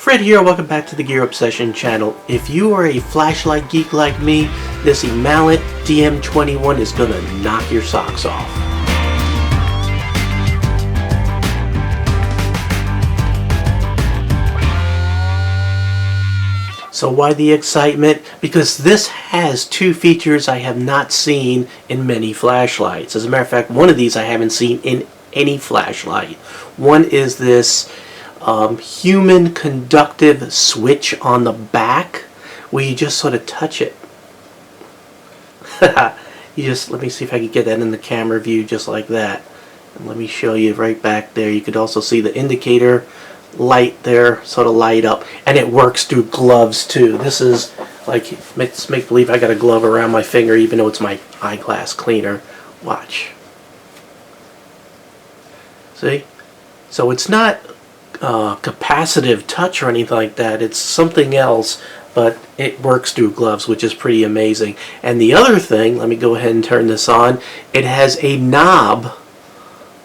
Fred here, welcome back to the Gear Obsession channel. If you are a flashlight geek like me, this Imalent DM21 is gonna knock your socks off. So why the excitement? Because this has two features I have not seen in many flashlights. As a matter of fact, one of these I haven't seen in any flashlight. One is this human conductive switch on the back where you just sort of touch it. Let me see if I can get that in the camera view just like that. And let me show you right back there. You could also see the indicator light there sort of light up, and it works through gloves too. This is like, let's make believe I got a glove around my finger even though it's my eyeglass cleaner. Watch. See? So it's not capacitive touch or anything like that. It's something else, but it works through gloves, which is pretty amazing. And the other thing, let me go ahead and turn this on, it has a knob.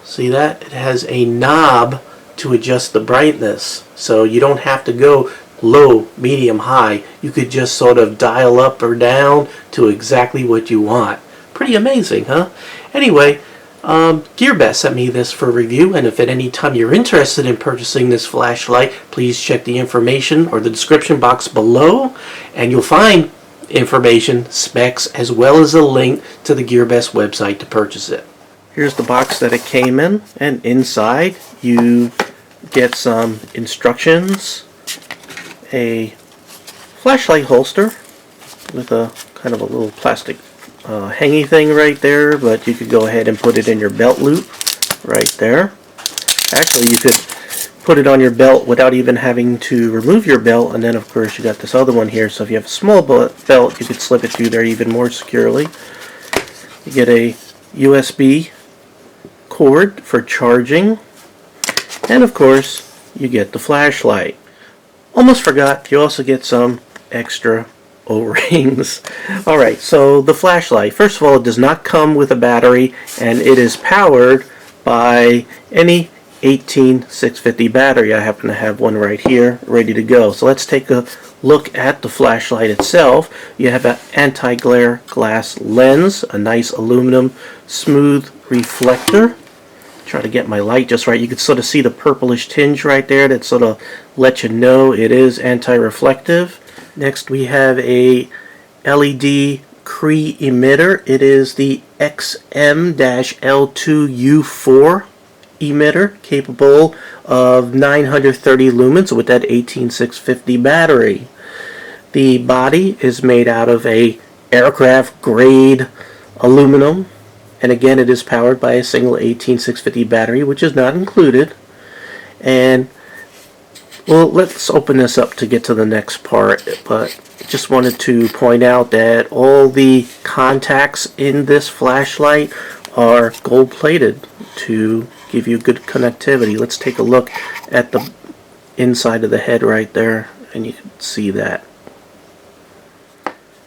See that? It has a knob to adjust the brightness, so you don't have to go low, medium, high. You could just sort of dial up or down to exactly what you want. Pretty amazing, huh? Anyway, GearBest sent me this for review, and if at any time you're interested in purchasing this flashlight, please check the information or the description box below, and you'll find information, specs, as well as a link to the GearBest website to purchase it. Here's the box that it came in, and inside you get some instructions, a flashlight holster with a kind of a little plastic hangy thing right there, but you could go ahead and put it in your belt loop right there. Actually, you could put it on your belt without even having to remove your belt, and then of course you got this other one here, so if you have a small belt you could slip it through there even more securely. You get a USB cord for charging, and of course you get the flashlight. Almost forgot, you also get some extra O-rings. Alright, so the flashlight, first of all, it does not come with a battery, and it is powered by any 18650 battery. I happen to have one right here ready to go. So let's take a look at the flashlight itself. You have an anti-glare glass lens, a nice aluminum smooth reflector. Try to get my light just right. You can sort of see the purplish tinge right there that sort of lets you know it is anti-reflective. Next we have a LED Cree emitter. It is the XM-L2 U4 emitter, capable of 930 lumens with that 18650 battery. The body is made out of a aircraft grade aluminum, and again it is powered by a single 18650 battery, which is not included. And well, let's open this up to get to the next part, but just wanted to point out that all the contacts in this flashlight are gold plated to give you good connectivity. Let's take a look at the inside of the head right there, and you can see that.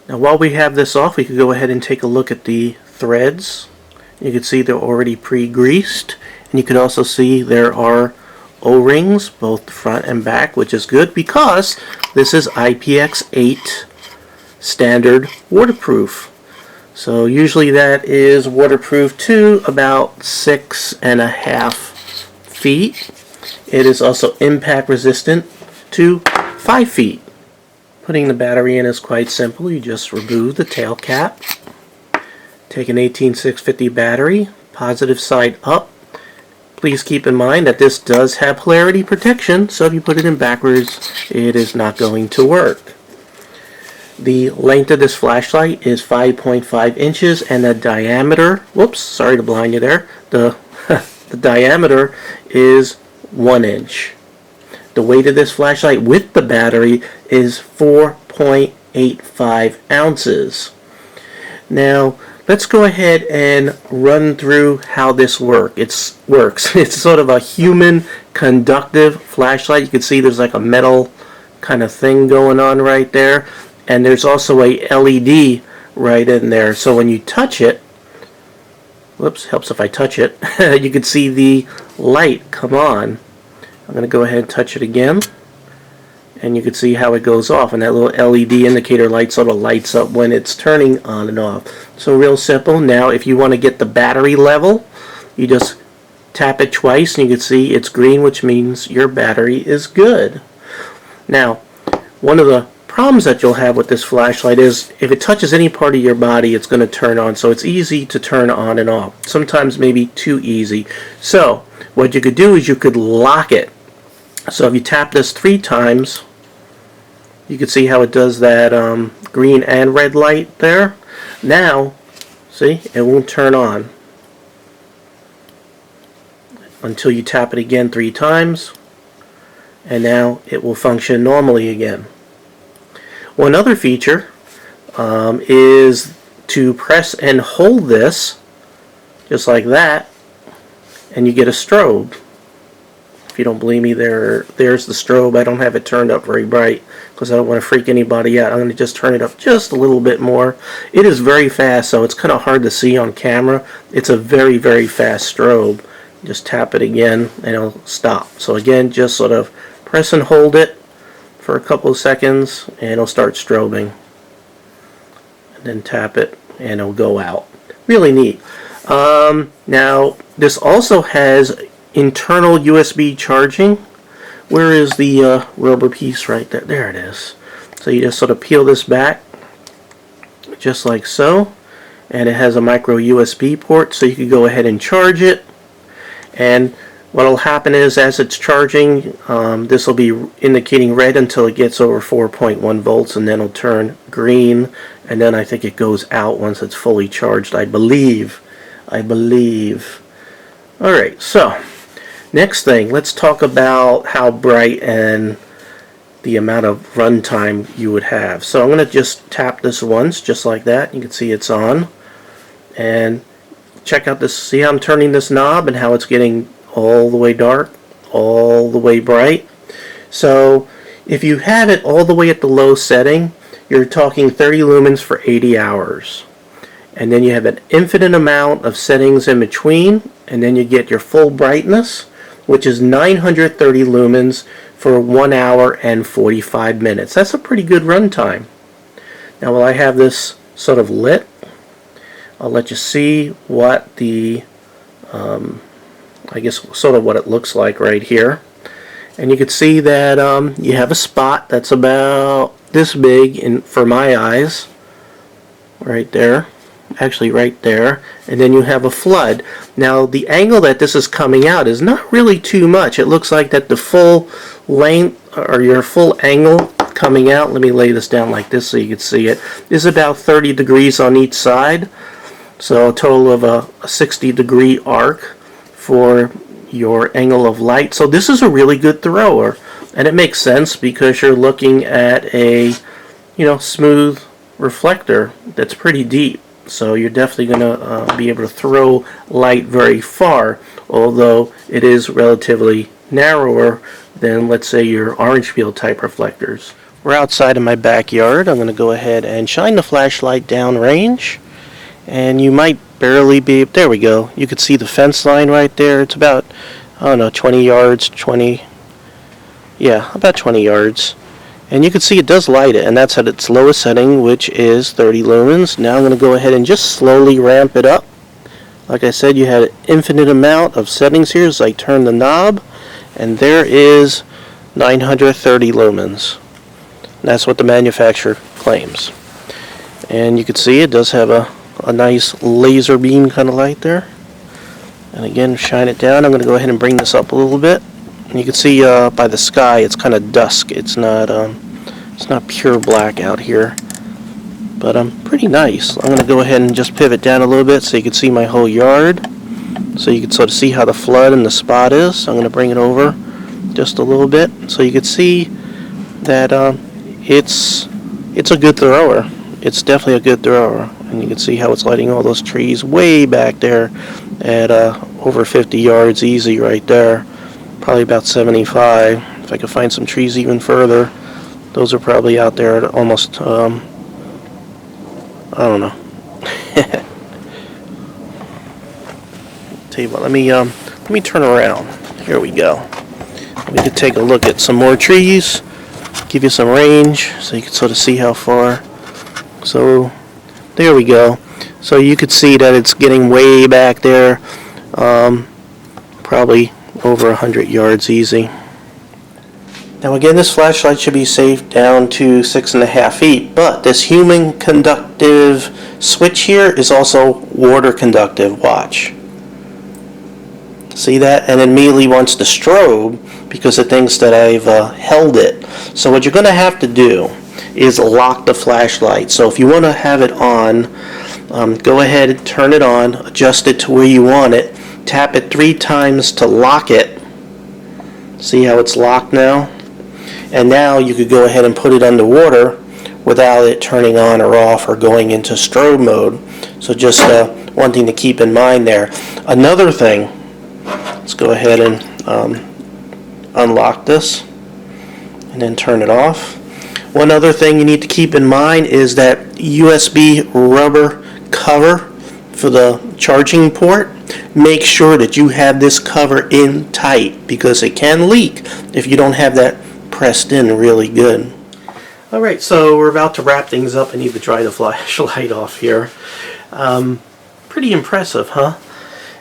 Now while we have this off, we could go ahead and take a look at the threads. You can see they're already pre-greased, and you can also see there are O-rings, both front and back, which is good because this is IPX8 standard waterproof. So usually that is waterproof to about 6.5 feet. It is also impact resistant to 5 feet. Putting the battery in is quite simple. You just remove the tail cap, take an 18650 battery, positive side up. Please keep in mind that this does have polarity protection, so if you put it in backwards, it is not going to work. The length of this flashlight is 5.5 inches, and the diameter, whoops, sorry to blind you there, the diameter is 1 inch. The weight of this flashlight with the battery is 4.85 ounces. Now, let's go ahead and run through how this works. It's sort of a human conductive flashlight. You can see there's like a metal kind of thing going on right there. And there's also a LED right in there. So when you touch it, whoops, helps if I touch it, you can see the light come on. I'm going to go ahead and touch it again. and you can see how it goes off, and that little LED indicator light sort of lights up when it's turning on and off. So real simple. Now if you want to get the battery level, you just tap it twice and you can see it's green, which means your battery is good. Now, one of the problems that you'll have with this flashlight is if it touches any part of your body, it's going to turn on. So it's easy to turn on and off. Sometimes maybe too easy. So what you could do is you could lock it. So if you tap this 3 times, you can see how it does that green and red light there. Now, see, it won't turn on until you tap it again 3 times, and now it will function normally again. One other feature is to press and hold this just like that, and you get a strobe. If you don't believe me, there's the strobe. I don't have it turned up very bright because I don't want to freak anybody out. I'm going to just turn it up just a little bit more. It is very fast, so it's kind of hard to see on camera. It's a very, very fast strobe. Just tap it again and it'll stop. So again, just sort of press and hold it for a couple of seconds and it'll start strobing. And then tap it and it'll go out. Really neat. Now, this also has internal USB charging. Where is the rubber piece right there? There it is. So you just sort of peel this back just like so, and it has a micro USB port, so you can go ahead and charge it. And what will happen is, as it's charging, this will be indicating red until it gets over 4.1 volts, and then it'll turn green, and then I think it goes out once it's fully charged, I believe. Alright, so next thing, let's talk about how bright and the amount of runtime you would have. So I'm going to just tap this once, just like that. You can see it's on. And check out this, see how I'm turning this knob and how it's getting all the way dark, all the way bright. So if you have it all the way at the low setting, you're talking 30 lumens for 80 hours. And then you have an infinite amount of settings in between, and then you get your full brightness, which is 930 lumens for 1 hour and 45 minutes. That's a pretty good runtime. Now while I have this sort of lit, I'll let you see what the, I guess sort of what it looks like right here. And you can see that you have a spot that's about this big for my eyes, right there. Actually right there, and then you have a flood. Now the angle that this is coming out is not really too much. It looks like that the full length or your full angle coming out, let me lay this down like this so you can see it, is about 30 degrees on each side. So a total of a 60-degree arc for your angle of light. So this is a really good thrower, and it makes sense because you're looking at a, smooth reflector that's pretty deep. So you're definitely going to be able to throw light very far, although it is relatively narrower than, let's say, your orange field type reflectors. We're outside in my backyard. I'm going to go ahead and shine the flashlight downrange, and you might barely be, there we go. You can see the fence line right there. It's about, I don't know, 20 yards, about 20 yards. And you can see it does light it, and that's at its lowest setting, which is 30 lumens. Now I'm going to go ahead and just slowly ramp it up. Like I said, you had an infinite amount of settings here as I turn the knob, and there is 930 lumens. And that's what the manufacturer claims. And you can see it does have a nice laser beam kind of light there. And again, shine it down. I'm going to go ahead and bring this up a little bit. And you can see by the sky, it's kind of dusk. It's not pure black out here, but pretty nice. I'm going to go ahead and just pivot down a little bit so you can see my whole yard, so you can sort of see how the flood and the spot is. So I'm going to bring it over just a little bit so you can see that it's a good thrower. It's definitely a good thrower, and you can see how it's lighting all those trees way back there at over 50 yards easy right there. Probably about 75. If I could find some trees even further, those are probably out there at almost, I don't know. Tell you what, let me turn around. Here we go. We could take a look at some more trees. give you some range so you can sort of see how far. So there we go. So you could see that it's getting way back there, probably over 100 yards easy. Now again, this flashlight should be safe down to 6.5 feet, but this human conductive switch here is also water conductive. Watch. See that? And it immediately wants to strobe because it thinks that I've held it. So what you're going to have to do is lock the flashlight. So if you want to have it on, go ahead and turn it on, adjust it to where you want it, tap it 3 times to lock it. See how it's locked now? And now you could go ahead and put it underwater without it turning on or off or going into strobe mode. So just one thing to keep in mind there. Another thing, let's go ahead and unlock this and then turn it off. One other thing you need to keep in mind is that USB rubber cover for the charging port. Make sure that you have this cover in tight because it can leak if you don't have that pressed in really good. Alright, so we're about to wrap things up. I need to dry the flashlight off here. Pretty impressive, huh?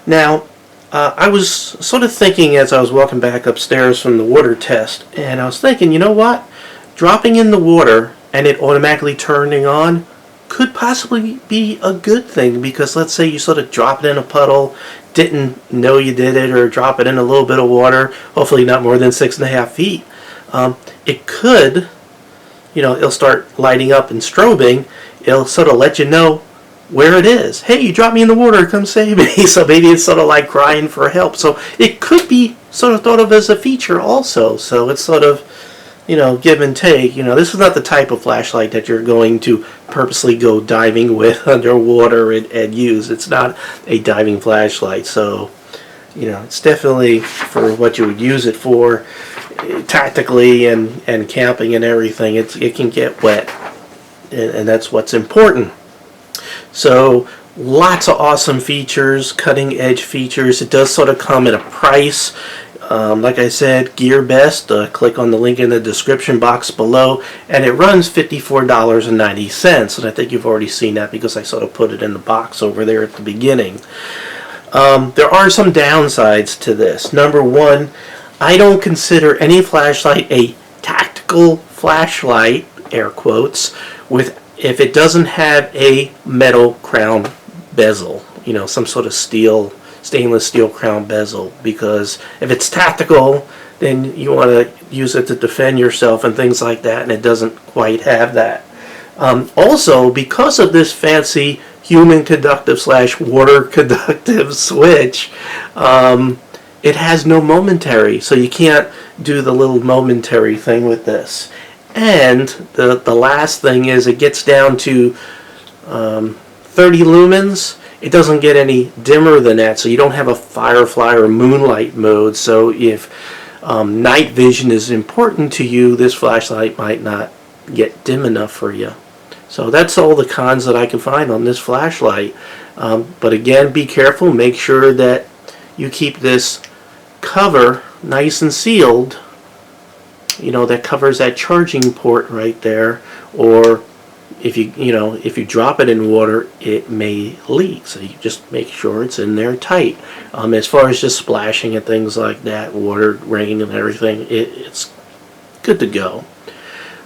Now, I was sort of thinking as I was walking back upstairs from the water test, and I was thinking, you know what? Dropping in the water and it automatically turning on could possibly be a good thing, because let's say you sort of drop it in a puddle, didn't know you did it, or drop it in a little bit of water, hopefully not more than 6.5 feet. It could, it'll start lighting up and strobing. It'll sort of let you know where it is. Hey, you dropped me in the water, come save me. So maybe it's sort of like crying for help. So it could be sort of thought of as a feature also. So it's sort of, give and take. This is not the type of flashlight that you're going to purposely go diving with underwater and use. It's not a diving flashlight. So, it's definitely for what you would use it for, tactically and camping and everything. It can get wet, and that's what's important. So lots of awesome features, cutting edge features. It does sort of come at a price. Like I said, GearBest, click on the link in the description box below, and it runs $54.90, and I think you've already seen that because I sort of put it in the box over there at the beginning. There are some downsides to this. Number one, I don't consider any flashlight a tactical flashlight, air quotes, if it doesn't have a metal crown bezel, some sort of stainless steel crown bezel, because if it's tactical, then you want to use it to defend yourself and things like that, and it doesn't quite have that. Also, because of this fancy human conductive / water conductive switch, it has no momentary, so you can't do the little momentary thing with this. And the last thing is it gets down to 30 lumens. It doesn't get any dimmer than that, so you don't have a firefly or moonlight mode. So if night vision is important to you, this flashlight might not get dim enough for you. So that's all the cons that I can find on this flashlight. But again, be careful. Make sure that you keep this cover nice and sealed, that covers that charging port right there, or if you drop it in water, it may leak, so you just make sure it's in there tight. As far as just splashing and things like that, water, rain and everything, it's good to go.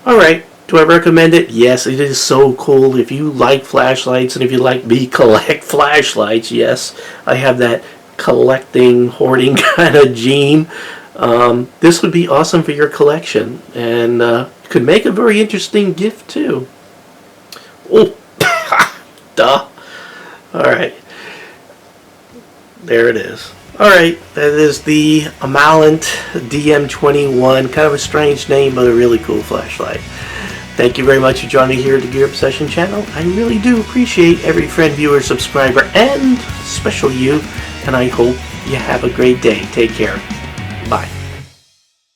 Alright, do I recommend it? Yes, it is so cool. If you like flashlights and if you like me collect flashlights, yes, I have that collecting, hoarding kind of gene. This would be awesome for your collection, and could make a very interesting gift too. Oh, duh. Alright, there it is. Alright, that is the Imalent DM21, kind of a strange name, but a really cool flashlight. Thank you very much for joining me here at the Gear Obsession channel. I really do appreciate every friend, viewer, subscriber, and special you, and I hope you have a great day. Take care.